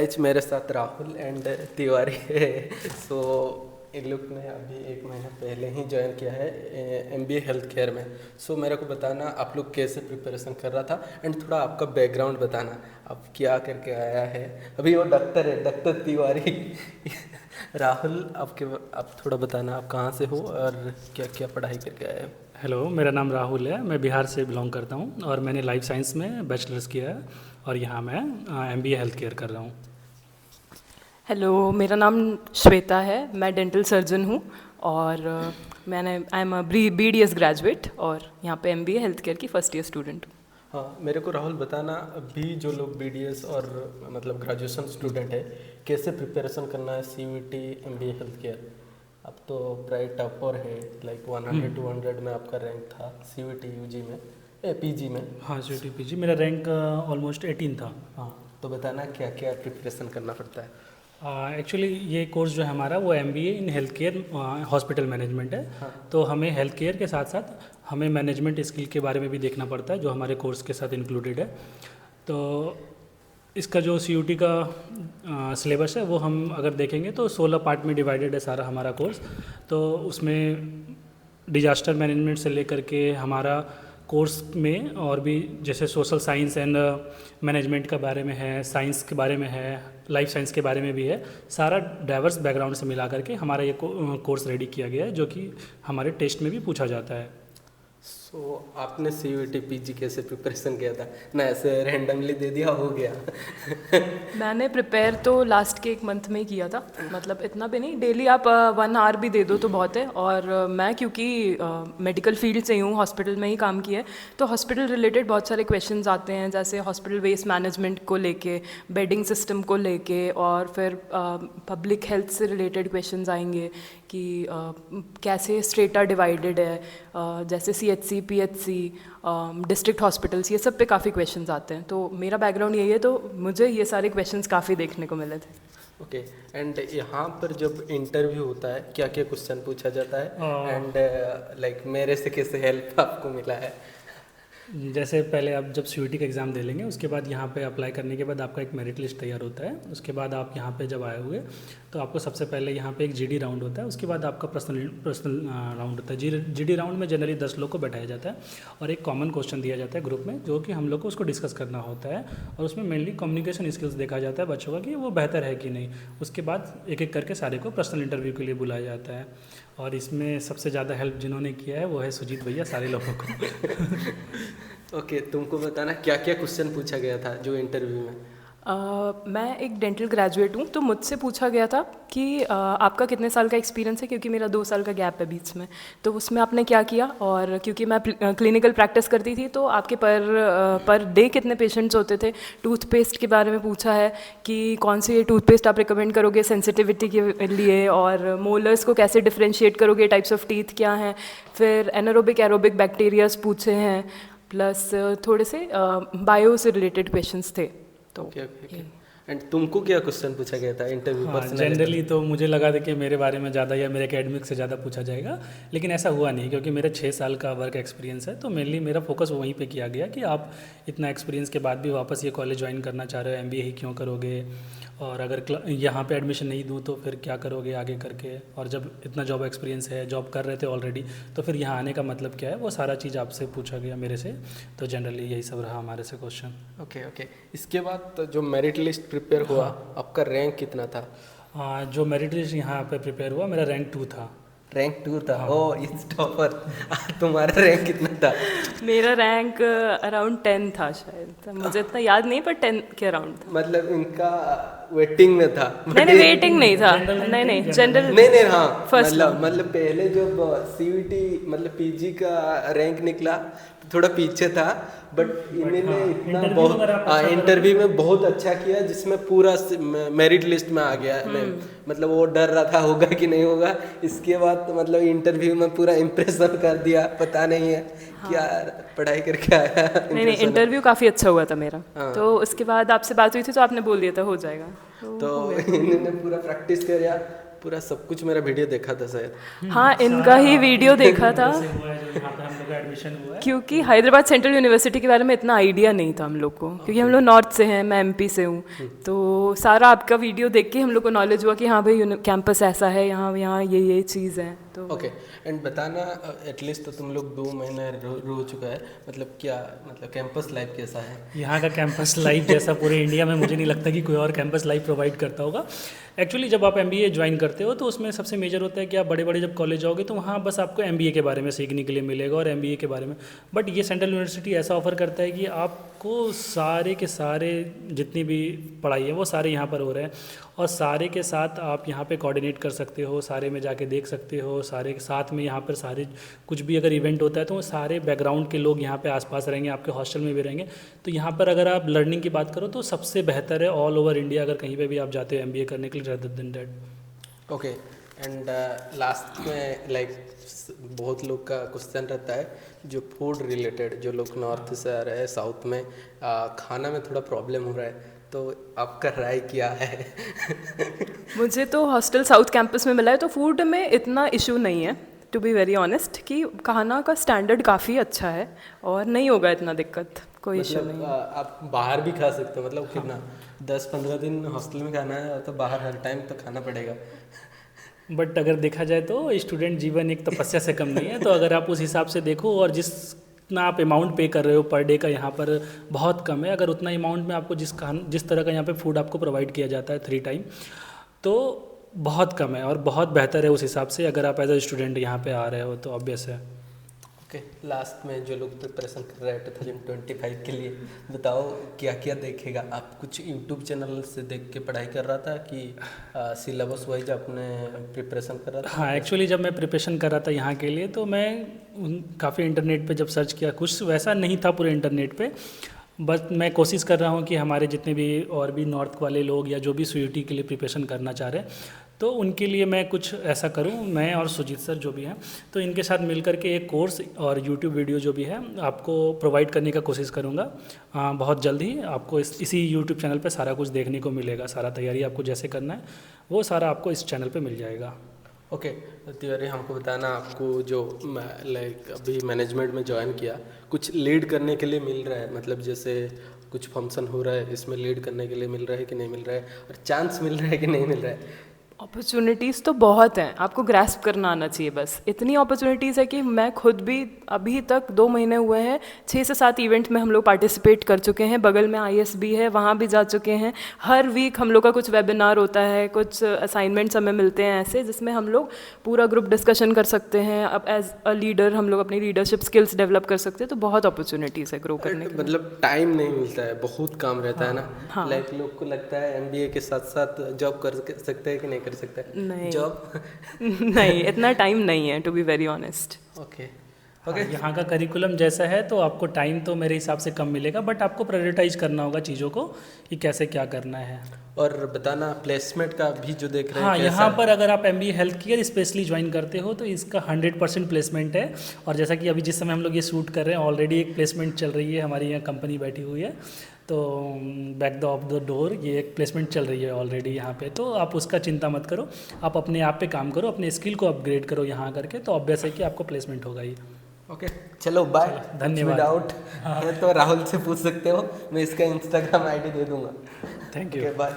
आज मेरे साथ राहुल एंड तिवारी है। सो इन लोग ने अभी 1 महीना पहले ही ज्वाइन किया है एमबीए हेल्थ केयर में। सो मेरे को बताना आप लोग कैसे प्रिपरेशन कर रहा था एंड थोड़ा आपका बैकग्राउंड बताना, आप क्या करके आया है। अभी वो डॉक्टर है, डॉक्टर तिवारी। राहुल आप थोड़ा बताना आप कहाँ से हो और क्या क्या पढ़ाई करके आए हो। हेलो, मेरा नाम राहुल है। मैं बिहार से बिलोंग करता हूँ और मैंने लाइफ साइंस में बैचलर्स किया है और यहाँ मैं एमबीए हेल्थ केयर कर रहा हूँ। हेलो, मेरा नाम श्वेता है। मैं डेंटल सर्जन हूँ और I am a BDS graduate और यहाँ पे एमबीए हेल्थ केयर की फर्स्ट ईयर स्टूडेंट हूँ। हाँ, मेरे को राहुल बताना अभी जो लोग बीडीएस और मतलब ग्रेजुएशन स्टूडेंट है कैसे प्रिपरेशन करना है सीयूईटी एमबीए हेल्थ केयर। अब तो प्राय टॉपर है, लाइक 100-200 में आपका रैंक था सीयूईटी यूजी में पीजी में। हाँ, सीयूईटी पीजी मेरा रैंक ऑलमोस्ट 18 था। हाँ, तो बताना क्या क्या प्रिपरेशन करना पड़ता है। एक्चुअली ये कोर्स जो है हमारा वो MBA in health care hospital management है। हाँ। तो हमें हेल्थ केयर के साथ साथ हमें मैनेजमेंट स्किल के बारे में भी देखना पड़ता है जो हमारे कोर्स के साथ इंक्लूडेड है। तो इसका जो सीयूटी का सिलेबस है वो हम अगर देखेंगे तो 16 पार्ट में डिवाइडेड है सारा हमारा कोर्स। तो उसमें डिजास्टर मैनेजमेंट से लेकर के हमारा कोर्स में और भी जैसे सोशल साइंस एंड मैनेजमेंट के बारे में है, साइंस के बारे में है, लाइफ साइंस के बारे में भी है। सारा डाइवर्स बैकग्राउंड से मिला करके हमारा ये कोर्स रेडी किया गया है जो कि हमारे टेस्ट में भी पूछा जाता है। सो आपने सीयूईटी पीजी कैसे प्रिपरेशन किया था ना, ऐसे रैंडमली दे दिया हो गया। मैंने प्रिपेयर तो लास्ट के 1 मंथ में ही किया था, मतलब इतना भी नहीं। डेली आप 1 आवर भी दे दो तो बहुत है। और मैं क्योंकि मेडिकल फील्ड से ही हूँ, हॉस्पिटल में ही काम किया है, तो हॉस्पिटल रिलेटेड बहुत सारे क्वेश्चंस आते हैं, जैसे हॉस्पिटल वेस्ट मैनेजमेंट को लेके, बेडिंग सिस्टम को लेके, और फिर पब्लिक हेल्थ से रिलेटेड क्वेश्चंस आएंगे कि कैसे स्ट्रेटा डिवाइडेड है, जैसे CHC, PHC, डिस्ट्रिक्ट हॉस्पिटल्स, ये सब पे काफ़ी क्वेश्चंस आते हैं। तो मेरा बैकग्राउंड यही है, तो मुझे ये सारे क्वेश्चंस काफ़ी देखने को मिले थे। ओके एंड यहाँ पर जब इंटरव्यू होता है क्या क्या क्वेश्चन पूछा जाता है एंड लाइक मेरे से कैसे हेल्प आपको मिला है। जैसे पहले आप जब सीयूटी का एग्ज़ाम दे लेंगे उसके बाद यहाँ पे अप्लाई करने के बाद आपका एक मेरिट लिस्ट तैयार होता है। उसके बाद आप यहाँ पे जब आए हुए तो आपको सबसे पहले यहाँ पे एक जीडी राउंड होता है। उसके बाद आपका पर्सनल राउंड होता है। जीडी राउंड में जनरली 10 लोग को बैठाया जाता है और एक कॉमन क्वेश्चन दिया जाता है ग्रुप में जो कि हम लोग को उसको डिस्कस करना होता है। और उसमें मेनली कम्युनिकेशन स्किल्स देखा जाता है बच्चों का कि वो बेहतर है कि नहीं। उसके बाद एक एक करके सारे को पर्सनल इंटरव्यू के लिए बुलाया जाता है। और इसमें सबसे ज़्यादा हेल्प जिन्होंने किया है वो है सुजीत भैया सारे लोगों को। ओके, तुमको बताना क्या क्या क्वेश्चन पूछा गया था जो इंटरव्यू में। मैं एक डेंटल ग्रेजुएट हूँ, तो मुझसे पूछा गया था कि आपका कितने साल का एक्सपीरियंस है, क्योंकि मेरा 2 साल का गैप है बीच में, तो उसमें आपने क्या किया। और क्योंकि मैं क्लिनिकल प्रैक्टिस करती थी, तो आपके पर डे कितने पेशेंट्स होते थे। टूथपेस्ट के बारे में पूछा है कि कौन सी टूथपेस्ट आप रिकमेंड करोगे सेंसिटिविटी के लिए, और मोलर्स को कैसे डिफ्रेंशिएट करोगे, टाइप्स ऑफ टीथ क्या हैं। फिर एनारोबिक एरोबिक बैक्टीरियाज पूछे हैं, प्लस थोड़े से बायो से रिलेटेड क्वेश्चंस थे। तो ओके एंड तुमको क्या क्वेश्चन पूछा गया था इंटरव्यू पर। जनरली तो मुझे लगा था कि मेरे बारे में ज़्यादा या मेरे एकेडमिक से ज़्यादा पूछा जाएगा, लेकिन ऐसा हुआ नहीं क्योंकि मेरे 6 साल का वर्क एक्सपीरियंस है। तो मेनली मेरा फोकस वहीं पे किया गया कि आप इतना एक्सपीरियंस के बाद भी वापस ये कॉलेज ज्वाइन करना चाह रहे हो, एमबीए ही क्यों करोगे, और अगर यहाँ पे एडमिशन नहीं दूँ तो फिर क्या करोगे आगे करके। और जब इतना जॉब एक्सपीरियंस है, जॉब कर रहे थे ऑलरेडी, तो फिर यहाँ आने का मतलब क्या है, वो सारा चीज़ आपसे पूछा गया मेरे से। तो जनरली यही सब रहा हमारे से क्वेश्चन। ओके इसके बाद तो जो मेरिट लिस्ट प्रिपेयर हुआ, आपका रैंक कितना था। जो मेरिट लिस्ट यहाँ पे प्रिपेयर हुआ मेरा रैंक 2 था। रैंक 2 था। ओह, इस टॉपर। तुम्हारा रैंक कितना था। मेरा रैंक अराउंड 10 था शायद, तो मुझे इतना याद नहीं, पर 10 के अराउंड था। मतलब इनका वेटिंग में था। नहीं, वेटिंग नहीं था। नहीं, जनरल नहीं हाँ, फर्स्ट मतलब पहले जब सीयूटी मतलब पीजी का रैंक निकला तो थोड़ा पीछे था, बट इन्होंने इतना बहुत इंटरव्यू में बहुत अच्छा किया जिसमें पूरा मेरिट लिस्ट में आ गया। मतलब वो डर रहा था होगा कि नहीं होगा, इसके बाद तो मतलब इंटरव्यू में पूरा इम्प्रेशन कर दिया। पता नहीं है क्या पढ़ाई करके आया। नहीं, इंटरव्यू काफ़ी अच्छा हुआ था मेरा। तो उसके बाद आपसे बात हुई थी तो आपने बोल दिया था हो जाएगा। तो इन्होंने पूरा प्रैक्टिस किया पूरा सब कुछ मेरा वीडियो देखा था शायद। हाँ, इनका ही वीडियो देखा था, से हुआ है जो यहाँ पे हम लोग का एडमिशन हुआ है। क्योंकि हैदराबाद सेंट्रल यूनिवर्सिटी के बारे में इतना आइडिया नहीं था हम लोग को, क्योंकि हम लोग नॉर्थ से हैं, मैं एमपी से हूँ। तो सारा आपका वीडियो देख के हम लोग को नॉलेज हुआ कि हाँ भाई कैंपस ऐसा है, यहाँ यहाँ ये चीज़ है। तो ओके एंड बताना, एटलीस्ट तो तुम लोग 2 महीने रह चुका है, मतलब क्या मतलब कैंपस लाइफ कैसा है? यहाँ का कैंपस लाइफ जैसा पूरे इंडिया में मुझे नहीं लगता कि कोई और कैंपस लाइफ प्रोवाइड करता होगा। एक्चुअली जब आप एमबीए ज्वाइन करते हो तो उसमें सबसे मेजर होता है कि आप बड़े बड़े जब कॉलेज जाओगे तो वहाँ बस आपको एमबीए के बारे में सीखने के लिए मिलेगा और एमबीए के बारे में। बट ये सेंट्रल यूनिवर्सिटी ऐसा ऑफर करता है कि आपको सारे के सारे जितनी भी पढ़ाई है वो सारे यहाँ पर हो रहे हैं, और सारे के साथ आप यहाँ पे कोऑर्डिनेट कर सकते हो, सारे में जाके देख सकते हो, सारे के साथ में यहाँ पर सारे कुछ भी अगर इवेंट होता है तो वो सारे बैकग्राउंड के लोग यहाँ पे आसपास रहेंगे, आपके हॉस्टल में भी रहेंगे। तो यहाँ पर अगर आप लर्निंग की बात करो तो सबसे बेहतर है ऑल ओवर इंडिया, अगर कहीं पे भी आप जाते हो एमबीए करने के लिए, rather than that. Okay and last में लाइक बहुत लोग का क्वेश्चन रहता है जो फूड रिलेटेड, जो लोग नॉर्थ से आ रहे हैं साउथ में, खाना में थोड़ा प्रॉब्लम हो रहा है, तो आपका राय क्या है? मुझे तो हॉस्टल साउथ कैंपस में मिला है, तो फूड में इतना इशू नहीं है, टू बी वेरी ऑनेस्ट, कि खाना का स्टैंडर्ड काफ़ी अच्छा है और नहीं होगा इतना दिक्कत, कोई इशू नहीं है। आप बाहर भी खा सकते हो, मतलब कितना 10-15 दिन हॉस्टल में खाना है तो बाहर हर टाइम तो खाना पड़ेगा। बट अगर देखा जाए तो स्टूडेंट जीवन एक तपस्या से कम नहीं है, तो अगर आप उस हिसाब से देखो और जितना आप अमाउंट पे कर रहे हो पर डे का यहाँ पर बहुत कम है, अगर उतना अमाउंट में आपको जिस तरह का यहाँ पे फूड आपको प्रोवाइड किया जाता है 3 टाइम, तो बहुत कम है और बहुत बेहतर है उस हिसाब से, अगर आप एज अ स्टूडेंट यहाँ पे आ रहे हो तो ऑब्वियस है। ओके लास्ट में जो लोग प्रिपरेशन कर रहे हैं 2025 के लिए, बताओ क्या क्या देखेगा? आप कुछ यूट्यूब चैनल से देख के पढ़ाई कर रहा था कि सिलेबस वाइज आपने प्रिपरेशन कर रहा था? हाँ, एक्चुअली जब मैं प्रिपरेशन कर रहा था यहाँ के लिए तो मैं काफ़ी इंटरनेट पे जब सर्च किया, कुछ वैसा नहीं था पूरे इंटरनेट पे, बस मैं कोशिश कर रहा हूँ कि हमारे जितने भी और भी नॉर्थ वाले लोग या जो भी सीयूईटी के लिए प्रिपरेशन करना चाह रहे हैं तो उनके लिए मैं कुछ ऐसा करूँ, मैं और सुजीत सर जो भी हैं, तो इनके साथ मिल करके एक कोर्स और यूट्यूब वीडियो जो भी है आपको प्रोवाइड करने का कोशिश करूँगा। बहुत जल्द ही आपको इसी यूट्यूब चैनल पे सारा कुछ देखने को मिलेगा, सारा तैयारी आपको जैसे करना है वो सारा आपको इस चैनल पे मिल जाएगा। ओके तिवारी, हमको बताना, आपको जो लाइक अभी मैनेजमेंट में ज्वाइन किया, कुछ लीड करने के लिए मिल रहा है? मतलब जैसे कुछ फंक्शन हो रहा है इसमें लीड करने के लिए मिल रहा है कि नहीं मिल रहा है, और चांस मिल रहा है कि नहीं मिल रहा है? अपॉर्चुनिटीज़ तो बहुत हैं, आपको ग्रैस्प करना आना चाहिए बस। इतनी अपॉर्चुनिटीज़ है कि मैं खुद भी अभी तक 2 महीने हुए हैं 6 से 7 इवेंट में हम लोग पार्टिसिपेट कर चुके हैं। बगल में ISB है, वहाँ भी जा चुके हैं। हर वीक हम लोग का कुछ वेबिनार होता है, कुछ असाइनमेंट्स हमें मिलते हैं ऐसे, जिसमें हम लोग पूरा ग्रुप डिस्कशन कर सकते हैं। अब एज अ लीडर हम लोग अपनी लीडरशिप स्किल्स डेवलप कर सकते हैं, तो बहुत अपॉर्चुनिटीज़ है ग्रो करने के लिए। मतलब टाइम नहीं मिलता है, बहुत काम रहता है ना। हाँ। लाइक लोग को लगता है MBA के साथ साथ जॉब कर सकते हैं कि नहीं कर सकते हैं? नहीं जॉब नहीं, इतना टाइम नहीं है, to be very honest. Okay okay, यहाँ का करिकुलम जैसा है तो आपको टाइम तो मेरे हिसाब से कम मिलेगा, बट आपको प्रायोरिटाइज करना होगा चीज़ों को कि कैसे क्या करना है। और बताना प्लेसमेंट का भी जो देख रहे हैं हाँ, कैसा यहाँ है? पर अगर आप MBA health care specially join करते हो तो इसका 100% प्लेसमेंट है। और जैसा कि अभी जिस समय हम लोग ये शूट कर रहे हैं ऑलरेडी एक प्लेसमेंट चल रही है, हमारी यहाँ कंपनी बैठी हुई है, तो back the of the door ये एक प्लेसमेंट चल रही है ऑलरेडी यहाँ पे। तो आप उसका चिंता मत करो, आप अपने आप पे काम करो, अपने स्किल को अपग्रेड करो यहाँ करके, तो ऑब्वियस है कि आपको प्लेसमेंट होगा ही। ओके चलो बाय, धन्यवाद। डाउट है तो राहुल से पूछ सकते हो, मैं इसका Instagram ID दे दूंगा। Thank you. Okay bye.